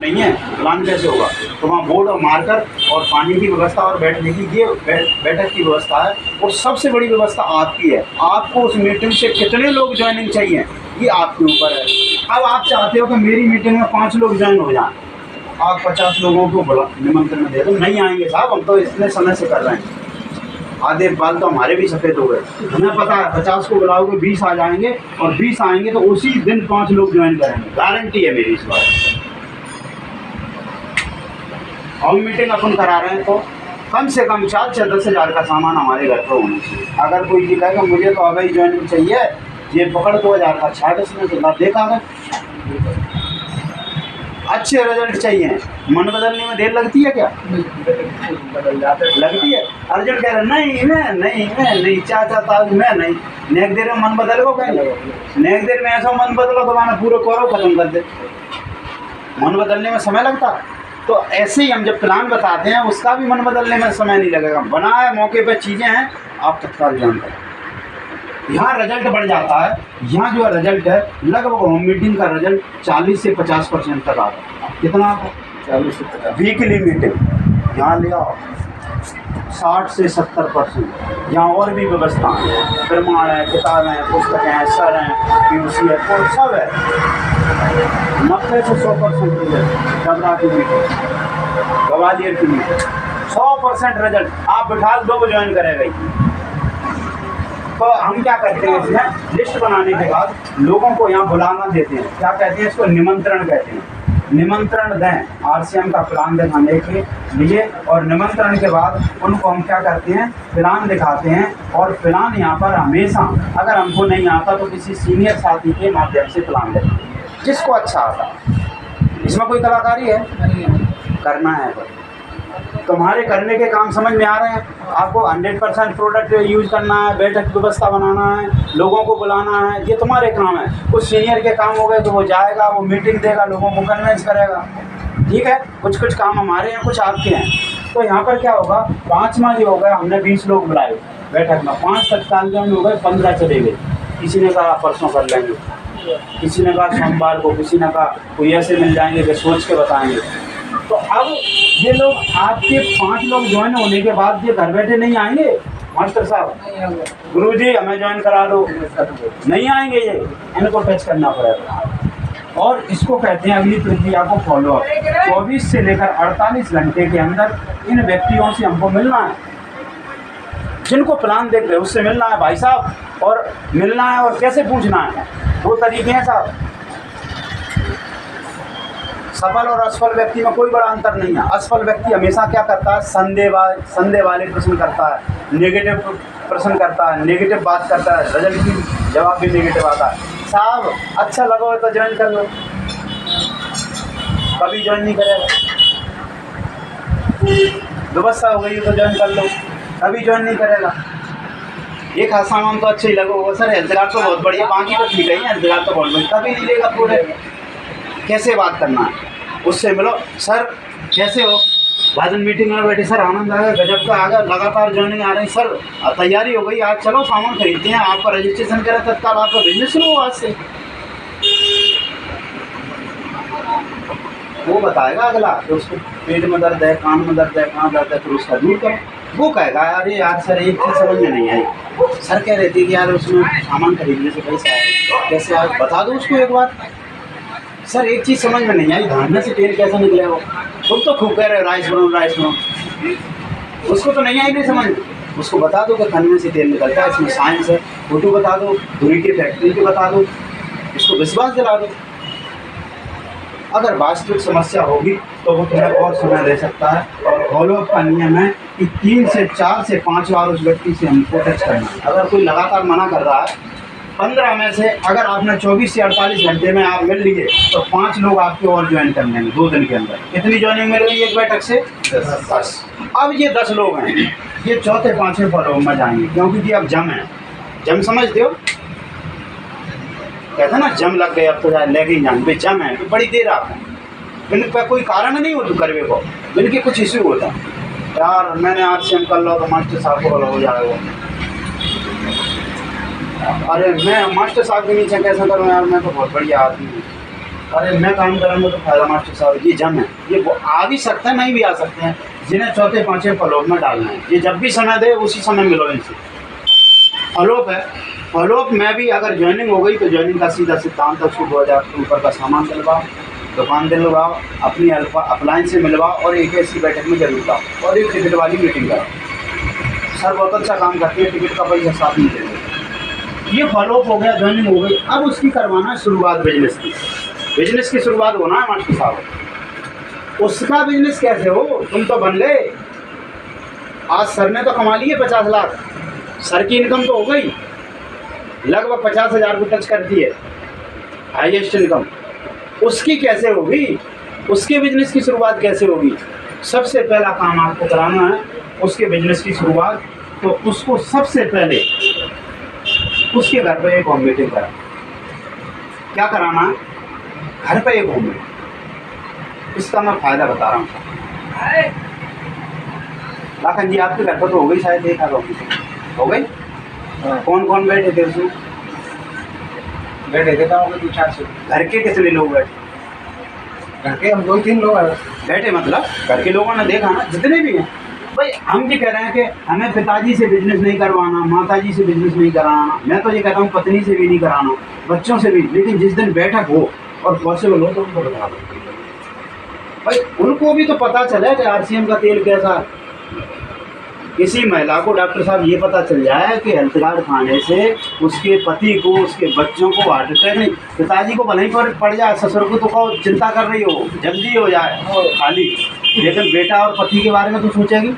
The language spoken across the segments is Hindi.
नहीं है, प्लान कैसे होगा? तो वहाँ बोर्ड और मार्कर और पानी की व्यवस्था और बैठने की ये बैठक की व्यवस्था है। और सबसे बड़ी व्यवस्था आपकी है। आपको उस मीटिंग से कितने लोग ज्वाइनिंग चाहिए ये आपके ऊपर है। अब आप चाहते हो कि मेरी मीटिंग में 5 लोग ज्वाइन हो जाएं, आप 50 लोगों को निमंत्रण दे दो, नहीं आएंगे साहब, हम तो इतने समय से कर रहे हैं। आधे बाल तो हमारे भी सफ़ेद हो गए। हमें पता है 50 को बुलाओगे 20 आ जाएंगे, और 20 आएंगे तो उसी दिन 5 लोग ज्वाइन करेंगे, गारंटी है मेरी इस बात। और मीटिंग अपन करा रहे हैं तो कम से कम 4 से 10 हज़ार का सामान हमारे घर पर होना चाहिए। अगर कोई ये कहेगा मुझे तो अभी ज्वाइनिंग चाहिए, ये पकड़ 2000 का छाट इसमें तो ना देखा है। अच्छे रिजल्ट चाहिए, मन बदलने में देर लगती है क्या? लगती है। अर्जुन कह रहे नहीं चाहता मैं नहीं, नेक देर में मन बदल को कहेंगे, नेक देर में ऐसा मन बदलो तो मैंने पूरे कौरव खत्म कर दे। मन बदलने में समय लगता है। तो ऐसे ही हम जब प्लान बताते हैं उसका भी मन बदलने में समय नहीं लगेगा। बनाए मौके पे चीज़ें हैं, आप तत्काल जानते हैं। यहाँ रिजल्ट बढ़ जाता है। यहाँ जो रिजल्ट है लगभग होम मीटिंग का रिजल्ट 40 से 50% तक आता है। कितना? 40 से 50। वीकली मीटिंग यहाँ ले आओ 60 से 70%। यहाँ और भी व्यवस्था है, प्रमाण है, किताबें हैं, पुस्तकें हैं, सर हैं, PUC है, तो सब है। 90 से 100% रिजल्ट। डबरा की मीटिंग, ग्वालियर की मीटिंग 100% रिजल्ट। आप बिठा 2 को ज्वाइन करेगा। तो हम क्या करते हैं, इसमें लिस्ट बनाने के बाद लोगों को यहाँ बुलाना देते हैं। क्या कहते हैं इसको? निमंत्रण कहते हैं। निमंत्रण दें RCM का प्लान दिखाने के लिए, और निमंत्रण के बाद उनको हम क्या करते हैं, प्लान दिखाते हैं। और प्लान यहाँ पर हमेशा अगर हमको नहीं आता तो किसी सीनियर साथी के माध्यम से प्लान देते हैं, जिसको अच्छा आता। इसमें कोई कलाकारी है? करना है पर तुम्हारे करने के काम समझ में आ रहे हैं। आपको 100% प्रोडक्ट यूज़ करना है, बैठक व्यवस्था बनाना है, लोगों को बुलाना है, ये तुम्हारे काम है। कुछ सीनियर के काम हो गए तो वो जाएगा, वो मीटिंग देगा, लोगों को कन्विंस करेगा, ठीक है। कुछ काम हमारे हैं, कुछ आपके हैं। तो यहाँ पर क्या होगा, 5वां जो होगा, हमने 20 लोग बुलाए बैठक में, 5 तत्काल ज्वाइन हो गए, 15 चले गए। किसी ने कहा परसों कर लेंगे, किसी ने कहा सोमवार को, किसी ने कहा कोई ऐसे मिल जाएंगे कि सोच के बताएंगे। तो अब ये लोग आपके 5 लोग ज्वाइन होने के बाद ये घर बैठे नहीं आएंगे। मास्टर साहब, गुरुजी हमें ज्वाइन करा दो, नहीं आएंगे। ये इनको टच करना पड़ेगा। और इसको कहते हैं अगली प्रक्रिया को फॉलो अप। 24 से लेकर 48 घंटे के अंदर इन व्यक्तियों से हमको मिलना है, जिनको प्लान देख रहे उससे मिलना है भाई साहब। और मिलना है और कैसे पूछना है, 2 तरीके हैं साहब। सफल और असफल व्यक्ति में कोई बड़ा अंतर नहीं है। असफल व्यक्ति हमेशा क्या करता है, संदेह वाले प्रश्न करता है, नेगेटिव प्रश्न करता है, नेगेटिव बात करता है, रिजल्ट की जवाब भी नेगेटिव आता है। साहब अच्छा लगा तो ज्वाइन कर लो, कभी ज्वाइन नहीं करेगा। व्यवस्था हो गई तो ज्वाइन कर लो, कभी ज्वाइन नहीं करेगा। एक सामान तो अच्छे ही लगोगा, सर हेल्थ कार्ड तो बहुत बढ़िया, बाकी तो ठीक है, हेल्थ कार्ड तो बहुत बढ़िया, कभी नहीं लेगा पूरे। कैसे बात करना है, उससे मिलो। सर कैसे हो, भाजन मीटिंग में बैठे, सर आनंद आ गया, गजब का आ गया, लगातार ज्वाइनिंग आ रही है सर, तैयारी हो गई, आज चलो सामान खरीदते हैं, आपका रजिस्ट्रेशन करें, तत्काल आपका बिजनेस शुरू हो आज से। वो बताएगा अगला तो उसको पेट में दर्द है, कान में दर्द है, कहाँ दर्द है, फिर उसका दूर करो। वो कहेगा अरे यार सर एक चीज़ समझ में नहीं आई, सर कह रही थी कि यार उसमें सामान खरीदने से पैसा आए, कैसे आज बता दो उसको एक बार। सर एक चीज़ समझ में नहीं आई, धान से तेल कैसे निकलेगा? तुम तो खूब कह रहे हो राइस बनो, उसको तो नहीं आई नहीं समझ। उसको बता दो कि खन्ने से तेल निकलता है, इसमें साइंस है, फोटो बता दो, धुरी की फैक्ट्री को बता दो, उसको विश्वास दिला दो। अगर वास्तविक समस्या होगी तो वो तुम्हें और समय दे सकता है। और फॉलोअप का नियम है कि 3 से 4 से 5 बार उस व्यक्ति से हमको टच करना है। अगर कोई लगातार मना कर रहा है, 15 में से अगर आपने 24 से 48 घंटे में आप मिल लिए तो 5 लोग आपके और ज्वाइन कर लेंगे 2 दिन के अंदर। कितनी ज्वाइनिंग मिल गई एक बैठक से? 10। अब ये 10 लोग हैं, ये 4थे 5वें फॉलोअप में जाएंगे, क्योंकि अब जम है। जम समझते हो, कहते हैं ना जम लग गए, अब तो लेके ही जाएंगे, जम है तो बड़ी देर आप हैं, बिन कोई कारण नहीं हो तो करवे को, बिन कुछ इशू होता यार मैंने RCM कर लो तो मास्टर साहब को हो जाएगा। अरे मैं मास्टर साहब के नीचे कैसे करूँ यार, मैं तो बहुत बढ़िया आदमी हूँ। अरे मैं काम करूँगा तो फायदा मास्टर साहब, ये जम है, ये वो आ भी सकते हैं, नहीं भी आ सकते हैं, जिन्हें चौथे पाँचवें फॉलोअप में डालना है। ये जब भी समय दे उसी समय मिलो इनसे। फॉलोअप है, फॉलोअप में भी अगर ज्वाइनिंग हो गई तो ज्वाइनिंग का सीधा सिद्धांत है, उसको 2000 के ऊपर का सामान दिलवाओ, दुकान दिलवाओ, अपनी अप्लाइंस से मिलवाओ और एक ऐसी बैठक में जरूर लाओ और एक टिकट वाली मीटिंग कराओ। सर बहुत अच्छा काम करती है, टिकट का पैसा साथ नहीं देंगे। ये फॉलोअप हो गया, ज्वाइनिंग हो गई। अब उसकी करवाना है शुरुआत बिजनेस की। बिजनेस की शुरुआत होना है मास्टर साहब। उसका बिजनेस कैसे हो, तुम तो बन गए। आज सर ने तो कमा लिए 50 लाख, सर की इनकम तो हो गई लगभग 50,000 को टच करती है हाईएस्ट इनकम। उसकी कैसे होगी, उसके बिजनेस की शुरुआत कैसे होगी? सबसे पहला काम आपको कराना है उसके बिजनेस की शुरुआत। तो उसको सबसे पहले उसके घर पे एक होम मीटिंग करा। क्या कराना है? घर पे एक होम मीटिंग। इसका मैं फायदा बता रहा हूँ। लाखन जी आपके घर पर तो हो गई शायद, एक होम मीटिंग हो गई। कौन कौन बैठे थे उसमें? बैठे थे तो 2-4 से। घर के कितने लोग बैठे? घर के हम 2-3 लोग बैठे, मतलब घर के लोगों ने देखा ना, जितने भी हैं। भाई हम ये कह रहे हैं कि हमें पिताजी से बिजनेस नहीं करवाना, माताजी से बिजनेस नहीं कराना, मैं तो ये कहता हूँ पत्नी से भी नहीं कराना, बच्चों से भी। लेकिन जिस दिन बैठक हो और पॉसिबल हो तो उनको बता दो भाई, उनको भी तो पता चले कि आरसीएम का तेल कैसा है। किसी महिला को डॉक्टर साहब ये पता चल जाए कि हेल्थ कार्ड खाने से उसके पति को, उसके बच्चों को हार्ट अटैक नहीं, पिताजी को भले ही पड़ जाए, ससुर को तो कहो चिंता कर रही हो जल्दी हो जाए खाली, लेकिन बेटा और पति के बारे में तो सोचेगी।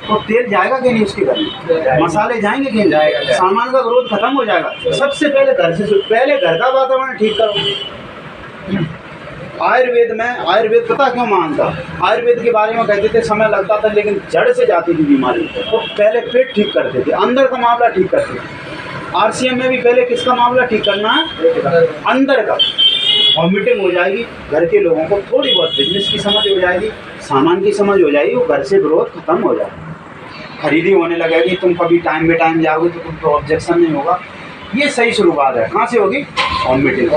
तो तेल जाएगा कि नहीं उसके घर में, मसाले जाएंगे कि नहीं जाएगा, सामान का ग्रोथ खत्म हो जाएगा। सबसे पहले घर से, पहले घर का वातावरण ठीक करो। आयुर्वेद में, आयुर्वेद पता क्यों मानता? आयुर्वेद के बारे में कहते थे समय लगता था लेकिन जड़ से जाती थी बीमारी। तो पहले पेट ठीक करते थे, अंदर का मामला ठीक करते थे। आरसीएम में भी पहले किसका मामला ठीक करना है? अंदर का। और मीटिंग हो जाएगी, घर के लोगों को थोड़ी बहुत बिजनेस की समझ हो जाएगी, सामान की समझ हो जाएगी, वो घर से ग्रोथ खत्म हो जाएगी, खरीदी होने लगेगी। तुम कभी टाइम पे टाइम जाओगे तो तुमको ऑब्जेक्शन नहीं होगा। ये सही शुरुआत है। कहाँ से होगी? Home meeting.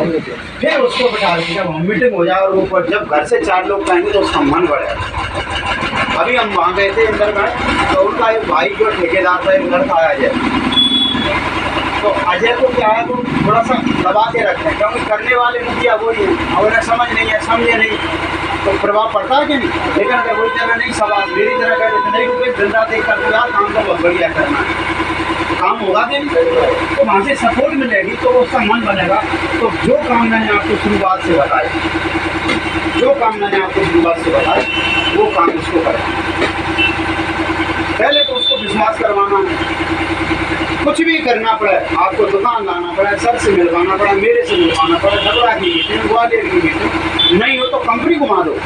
फिर उसको बिठा के जब होम मीटिंग हो जाए और वो जब घर से 4 लोग आएंगे तो उसका मन बढ़ेगा। अभी हम वहाँ गए थे इंदर में, तो उनका एक भाई जो ठेकेदार था, एक लड़का आया अजय। तो अजय को क्या है, वो थोड़ा सा दबा के रखते हैं क्योंकि करने वाले मुखिया वही है और उन्हें समझ नहीं है, समझे नहीं तो प्रभाव पड़ता है कि नहीं। लेकिन अगर वही तरह नहीं, सवाल मेरी तरह कह रहे थे नहीं रुपये दिन रात एक कर दिया, काम तो बहुत बढ़िया करना है, काम होगा कि नहीं। तो वहाँ से सपोर्ट मिलेगी तो उसका मन बनेगा। तो जो काम मैंने आपको शुरुआत से बताया, जो काम मैंने आपको शुरुआत से बताया, वो काम उसको करें। पहले तो उसको विश्वास करवाना, कुछ भी करना पड़े, आपको दुकान लाना पड़े, सर से मिलवाना पड़े, मेरे से मिलवाना पड़े, झगड़ा की मीटिंग, ग्वालियर की मीटिंग, नहीं हो तो कंपनी घुमा दो,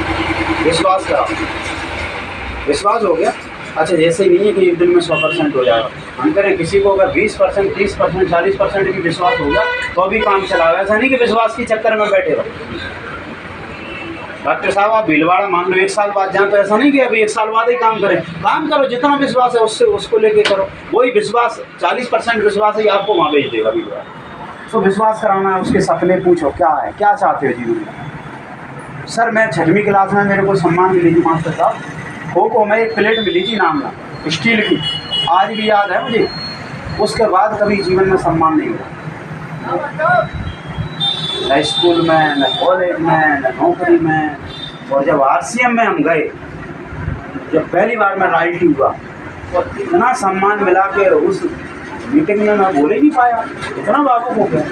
विश्वास कराओ। विश्वास हो गया, अच्छा जैसे नहीं है कि एक दिन में 100% हो जाएगा। हम करें किसी को अगर 20%, 30%, 40% की विश्वास हो गया तो अभी काम चलाओ। ऐसा नहीं कि विश्वास के चक्कर में बैठे रहो। डॉक्टर साहब आप भीलवाड़ा मान लो 1 साल बाद जाएं तो ऐसा नहीं कि अभी 1 साल बाद ही काम करें। काम करो, जितना विश्वास है उससे उसको लेके करो। वही विश्वास 40% विश्वास है आपको वहाँ भेज देगा भीलवाड़ा। तो विश्वास कराना है, उसके सपने पूछो क्या है, क्या चाहते हो जीवन में। सर मैं 6वीं क्लास में मेरे को सम्मान मिली थी मास्टर साहब, खो खो में एक प्लेट मिली थी नाम ना स्टील की, आज भी याद है मुझे। उसके बाद कभी जीवन में सम्मान नहीं हुआ, न स्कूल में, न कॉलेज में, न नौकरी में। और जब आरसीएम में हम गए, जब पहली बार मैं राइटी हुआ और इतना सम्मान मिला कि उस मीटिंग में मैं बोल ही नहीं पाया, इतना बाबू हो गया।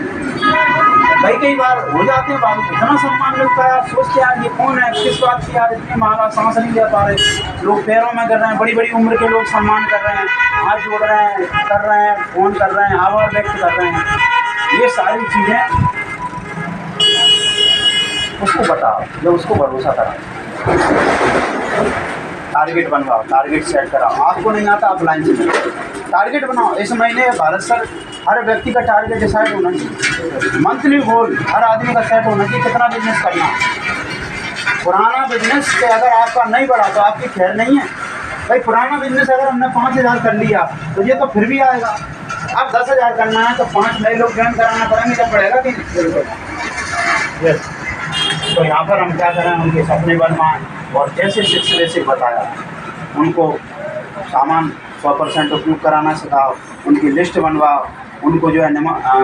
कई बार हो जाते हैं बाबू, इतना सम्मान मिलता है, आप सोचते हैं ये कौन है, किस बात की यार इतने माला सांस नहीं ले पा रहे, लोग पैरों में कर रहे हैं, बड़ी बड़ी उम्र के लोग सम्मान कर रहे हैं, हाथ जोड़ रहे हैं, कर रहे हैं, फोन कर रहे हैं, आभार व्यक्त कर रहे हैं। ये सारी चीज़ें उसको बताओ, जब उसको भरोसा करा, टारगेट बनवाओ, टारगेट सेट कराओ। आपको नहीं आता आप लाइन से टारगेट बनाओ। इस महीने भारत सर हर व्यक्ति का टारगेट डिसाइड होना चाहिए, मंथली गोल हर आदमी का सेट होना चाहिए, कितना बिजनेस करना। पुराना बिजनेस से अगर आपका नहीं बढ़ा तो आपकी खैर नहीं है भाई। पुराना बिजनेस अगर हमने 5,000 कर लिया तो ये तो फिर भी आएगा। अब 10,000 करना है तो 5 नए लोग ज्वाइन कराना पड़ेंगे, जब बढ़ेगा कि नहीं। तो यहाँ पर हम क्या करें, उनके सपने बनवाएं और जैसे सिलसिले से बताया उनको सामान 100% उपयोग कराना सिखाओ, उनकी लिस्ट बनवाओ, उनको जो है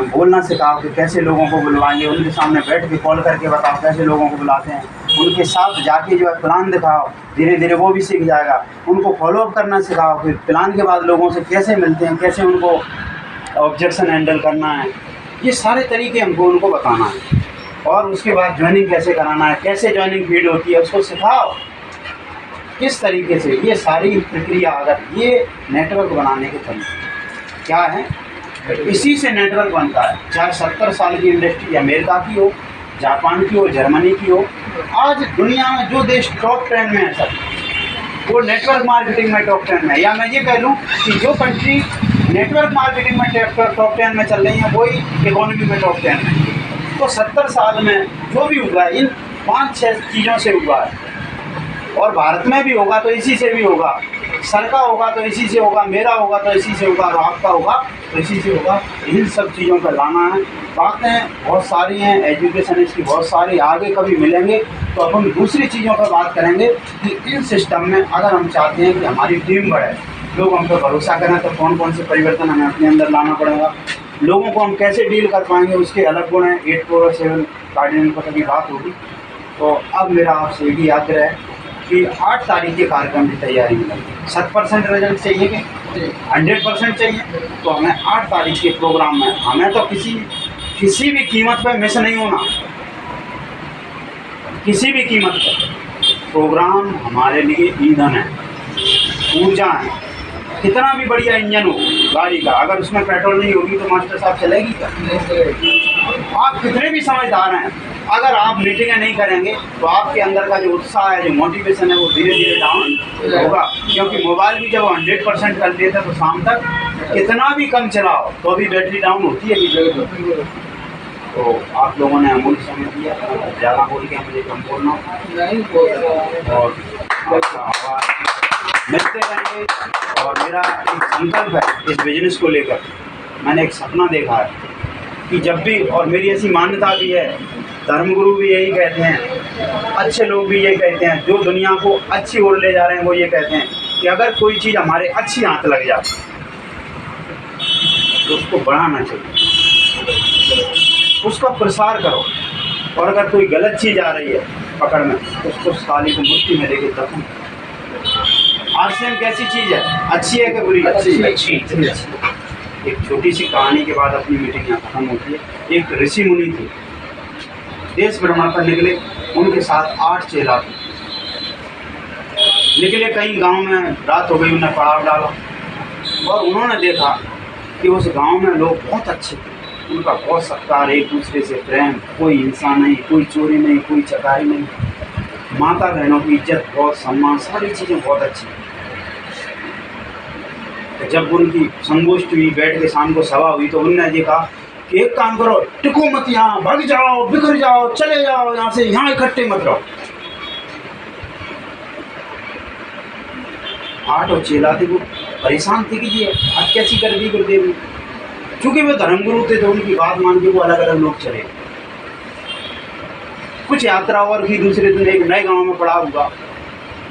बोलना सिखाओ कि कैसे लोगों को बुलवाएंगे, उनके सामने बैठ के कॉल करके बताओ कैसे लोगों को बुलाते हैं, उनके साथ जाके जो है प्लान दिखाओ, धीरे धीरे वो भी सीख जाएगा। उनको फॉलोअप करना सिखाओ, फिर प्लान के बाद लोगों से कैसे मिलते हैं, कैसे उनको ऑब्जेक्शन हैंडल करना है, ये सारे तरीके हमको उनको बताना है। और उसके बाद ज्वाइनिंग कैसे कराना है, कैसे ज्वाइनिंग फीड होती है उसको सिखाओ किस तरीके से। ये सारी प्रक्रिया अगर ये नेटवर्क बनाने के तरीके क्या है, इसी से नेटवर्क बनता है। चाहे 70 साल की इंडस्ट्री अमेरिका की हो, जापान की हो, जर्मनी की हो, आज दुनिया में जो देश टॉप 10 में है सर, वो नेटवर्क मार्केटिंग में टॉप 10 में है। या मैं ये कह लूँ कि जो कंट्री नेटवर्क मार्केटिंग में टॉप 10 में चल रही है वही इकोनॉमी में टॉप 10 में। तो 70 साल में जो भी हुआ है इन 5-6 चीज़ों से हुआ है, और भारत में भी होगा तो इसी से भी होगा, सर का होगा तो इसी से होगा, मेरा होगा तो इसी से होगा, और आपका होगा तो इसी से होगा। इन सब चीज़ों पर लाना है। बातें बहुत सारी हैं, एजुकेशन इसकी बहुत सारी, आगे कभी मिलेंगे तो अपन दूसरी चीज़ों पर बात करेंगे कि इन सिस्टम में अगर हम चाहते हैं कि हमारी टीम बढ़े, लोग हम पर भरोसा करें, तो कौन कौन से परिवर्तन हमें अपने अंदर लाना पड़ेगा, लोगों को हम कैसे डील कर पाएंगे, उसके अलग गुण हैं। 8 और 7 गार्डियन पर कभी बात होगी। तो अब मेरा आपसे यही आग्रह है कि 8 तारीख के कार्यक्रम की तैयारी में लगे। 100% रिजल्ट चाहिए कि 100% चाहिए, तो हमें 8 तारीख के प्रोग्राम में हमें तो किसी भी कीमत पर मिस नहीं होना, किसी भी कीमत पर। प्रोग्राम हमारे लिए ईंधन है, ऊर्जा है। कितना भी बढ़िया इंजन हो गाड़ी का, अगर उसमें पेट्रोल नहीं होगी तो मास्टर साहब चलेगी क्या? आप कितने भी समझदार हैं, अगर आप मीटिंगें नहीं करेंगे तो आपके अंदर का जो उत्साह है, जो मोटिवेशन है, वो धीरे धीरे डाउन होगा। क्योंकि मोबाइल भी जब 100% कर देते तो शाम तक कितना भी कम चलाओ तो भी बैटरी डाउन होती है। तो आप लोगों ने अमूल्य समय दिया, ज़्यादा बोल के मुझे कम बोलना और मिलते रहेंगे। और मेरा एक संकल्प है इस बिजनेस को लेकर, मैंने एक सपना देखा है कि जब भी, और मेरी ऐसी मान्यता भी है, धर्मगुरु भी यही कहते हैं, अच्छे लोग भी ये कहते हैं, जो दुनिया को अच्छी ओर ले जा रहे हैं वो ये कहते हैं कि अगर कोई चीज़ हमारे अच्छी हाथ लग जाए तो उसको बढ़ाना चाहिए, उसका प्रसार करो। और अगर कोई गलत चीज़ आ रही है पकड़ में तो उसको साली को मुट्ठी में लेके दफन। आरसीएम कैसी चीज़ है, अच्छी है कि बुरी? अच्छी। एक छोटी सी कहानी के बाद अपनी मीटिंग यहाँ खत्म होती है। एक ऋषि मुनि थे, देश भ्रमण पर निकले, उनके साथ 8 चेला थे। निकले कहीं गांव में, रात हो गई, उन्हें पड़ाव डाला और उन्होंने देखा कि उस गांव में लोग बहुत अच्छे थे, उनका बहुत सत्कार, एक दूसरे से प्रेम, कोई हिंसा नहीं, कोई चोरी नहीं, कोई चकारी नहीं, माता बहनों की इज्जत, बहुत सम्मान, सारी चीज़ें बहुत अच्छी। जब उनकी संगोष्ठी हुई, बैठ के शाम को सभा हुई, तो उन्होंने ये कहा कि एक काम करो, टिको मत, यहाँ भाग जाओ, बिखर जाओ, चले जाओ यहाँ से, यहाँ इकट्ठे मत रहो। 8 चेला थे, वो परेशान थे कि ये आज कैसी कर दी गुरुदेव। चूँकि वो धर्मगुरु थे तो उनकी बात मान के वो अलग अलग लोग चले। कुछ यात्रा और की, दूसरे दिन एक नए गांव में पड़ा हुआ,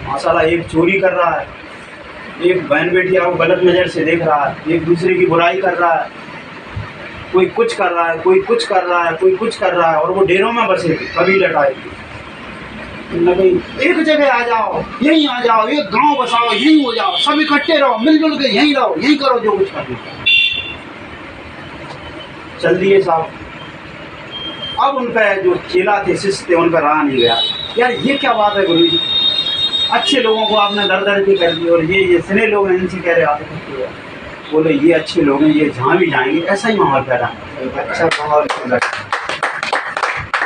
माशाल्लाह, एक चोरी कर रहा है, एक बहन बेटिया को गलत नज़र से देख रहा है, एक दूसरे की बुराई कर रहा है, कोई कुछ कर रहा है, कोई कुछ कर रहा है, कोई कुछ कर रहा है, और वो डेरों में बसे थे, कभी लटाए थे। एक जगह आ जाओ, यहीं आ जाओ, एक गांव बसाओ, यहीं हो जाओ, सब इकट्ठे रहो, मिलजुल के यहीं रहो, यहीं करो जो कुछ करना। चल दिए साहब। अब उन पर जो चेला थे, शिष्य थे, उन पर रहा नहीं गया, यार ये क्या बात है गुरु जी, अच्छे लोगों को आपने दर दर की कर दी, और ये सिने लोग हैं, इनसे कह रहे आते हैं। बोले ये अच्छे लोग हैं, ये जहाँ भी जाएंगे ऐसा ही माहौल पैदा है, अच्छा माहौल,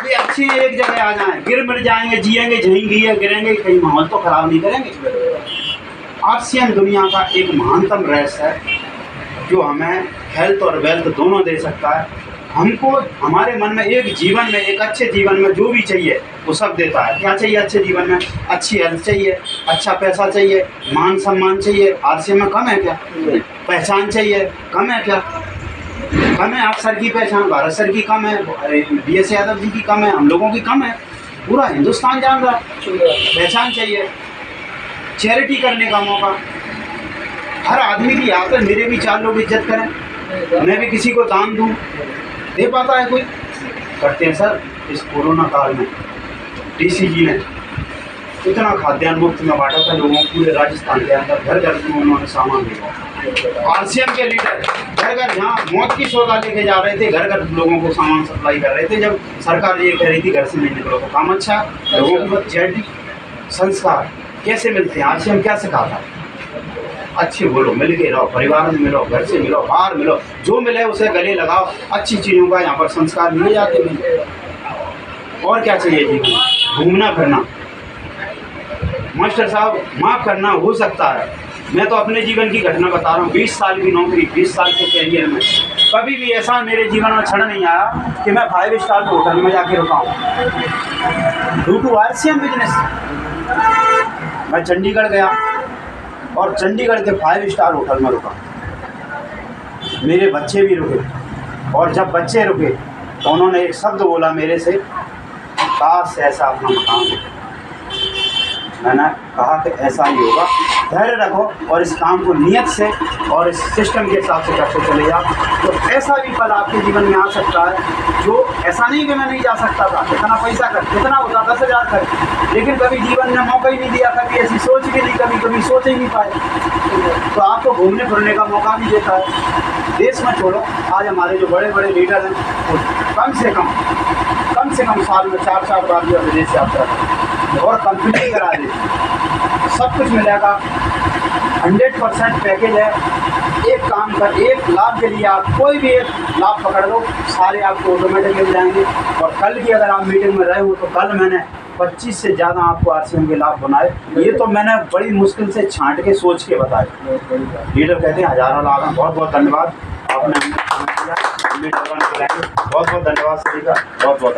ये अच्छे एक जगह आ जाएं, गिर मिल जाएंगे, जिएंगे जहीं गिरेंगे, कहीं माहौल तो खराब नहीं करेंगे। आरसीएम दुनिया का एक महानतम रहस्य है जो हमें हेल्थ और वेल्थ दोनों दे सकता है। हमको हमारे मन में एक जीवन में, एक अच्छे जीवन में जो भी चाहिए वो सब देता है। क्या चाहिए अच्छे जीवन में? अच्छी हेल्थ चाहिए, अच्छा पैसा चाहिए, मान सम्मान चाहिए। आरसीएम में कम है क्या? पहचान चाहिए, कम है क्या? कम है। आप सर की पहचान, भारत सर की कम है, BS यादव जी की कम है, हम लोगों की कम है। पूरा हिंदुस्तान जान रहा है। पहचान चाहिए, चैरिटी करने का मौका हर आदमी की आता है। मेरे भी 4 लोग इज्जत करें, मैं भी किसी को दान दूं, दे पाता है कोई? करते हैं सर। इस कोरोना काल में डीसी जी ने इतना खाद्यान्न मुफ्त में बांटा था लोगों को, पूरे राजस्थान के अंदर घर घर में उन्होंने सामान दिया। आरसीएम के लीडर घर घर जहाँ मौत की सौदा लेके जा रहे थे, घर घर लोगों को सामान सप्लाई कर रहे थे। जब सरकार ये कह रही थी घर से नहीं निकलो, तो काम अच्छा। लोगों को चैरिटी संस्कार कैसे मिलते हैं? आरसीएम क्या सिखाता है? अच्छे बोलो, मिल के रहो, परिवार में मिलो, घर से मिलो, बाहर मिलो, जो मिले उसे गले लगाओ। अच्छी चीज़ों का यहाँ पर संस्कार लिए जाते हैं। और क्या चाहिए जीवन? घूमना फिरना। मास्टर साहब माफ़ करना, हो सकता है मैं तो अपने जीवन की घटना बता रहा हूँ। 20 साल की नौकरी, 20 साल के कैरियर में कभी भी ऐसा मेरे जीवन में क्षण नहीं आया कि मैं 5 स्टार होटल में जाके रुका हूँ। ड्यू टू आरसीएम बिजनेस मैं चंडीगढ़ गया और चंडीगढ़ के 5 स्टार होटल में रुका। मेरे बच्चे भी रुके, और जब बच्चे रुके तो उन्होंने एक शब्द बोला मेरे से, काश ऐसा अपना मकान हो। मैंने कहा कि ऐसा ही होगा, धैर्य रखो और इस काम को नियत से और इस सिस्टम के हिसाब से करते चले जाओ, तो ऐसा भी पल आपके जीवन में आ सकता है जो ऐसा नहीं कि मैं नहीं जा सकता था। कितना पैसा कर, कितना होता 10,000 कर, लेकिन कभी जीवन ने मौका ही नहीं दिया, कभी ऐसी सोच भी नहीं, कभी सोच ही नहीं पाए। तो आपको घूमने फिरने का मौका भी देता है। देश में छोड़ो, आज हमारे जो बड़े बड़े लीडर हैं वो कम से कम साल में 4 बार जो विदेश यात्रा करें और कंपनी करा दे, सब कुछ मिलेगा। 100% पैकेज है। एक काम कर, एक लाभ के लिए आप कोई भी एक लाभ पकड़ लो, सारे आपको ऑटोमेटिक मिल जाएंगे। और कल की अगर आप मीटिंग में रहे हो तो कल मैंने 25 से ज़्यादा आपको आरसीएम के लाभ बनाए। ये तो मैंने बड़ी मुश्किल से छांट के सोच के बताए। लीडर कहते हैं हज़ारों लाभ हैं। बहुत बहुत धन्यवाद, आपने हमें समझ लिया। बहुत बहुत धन्यवाद सभी का, बहुत बहुत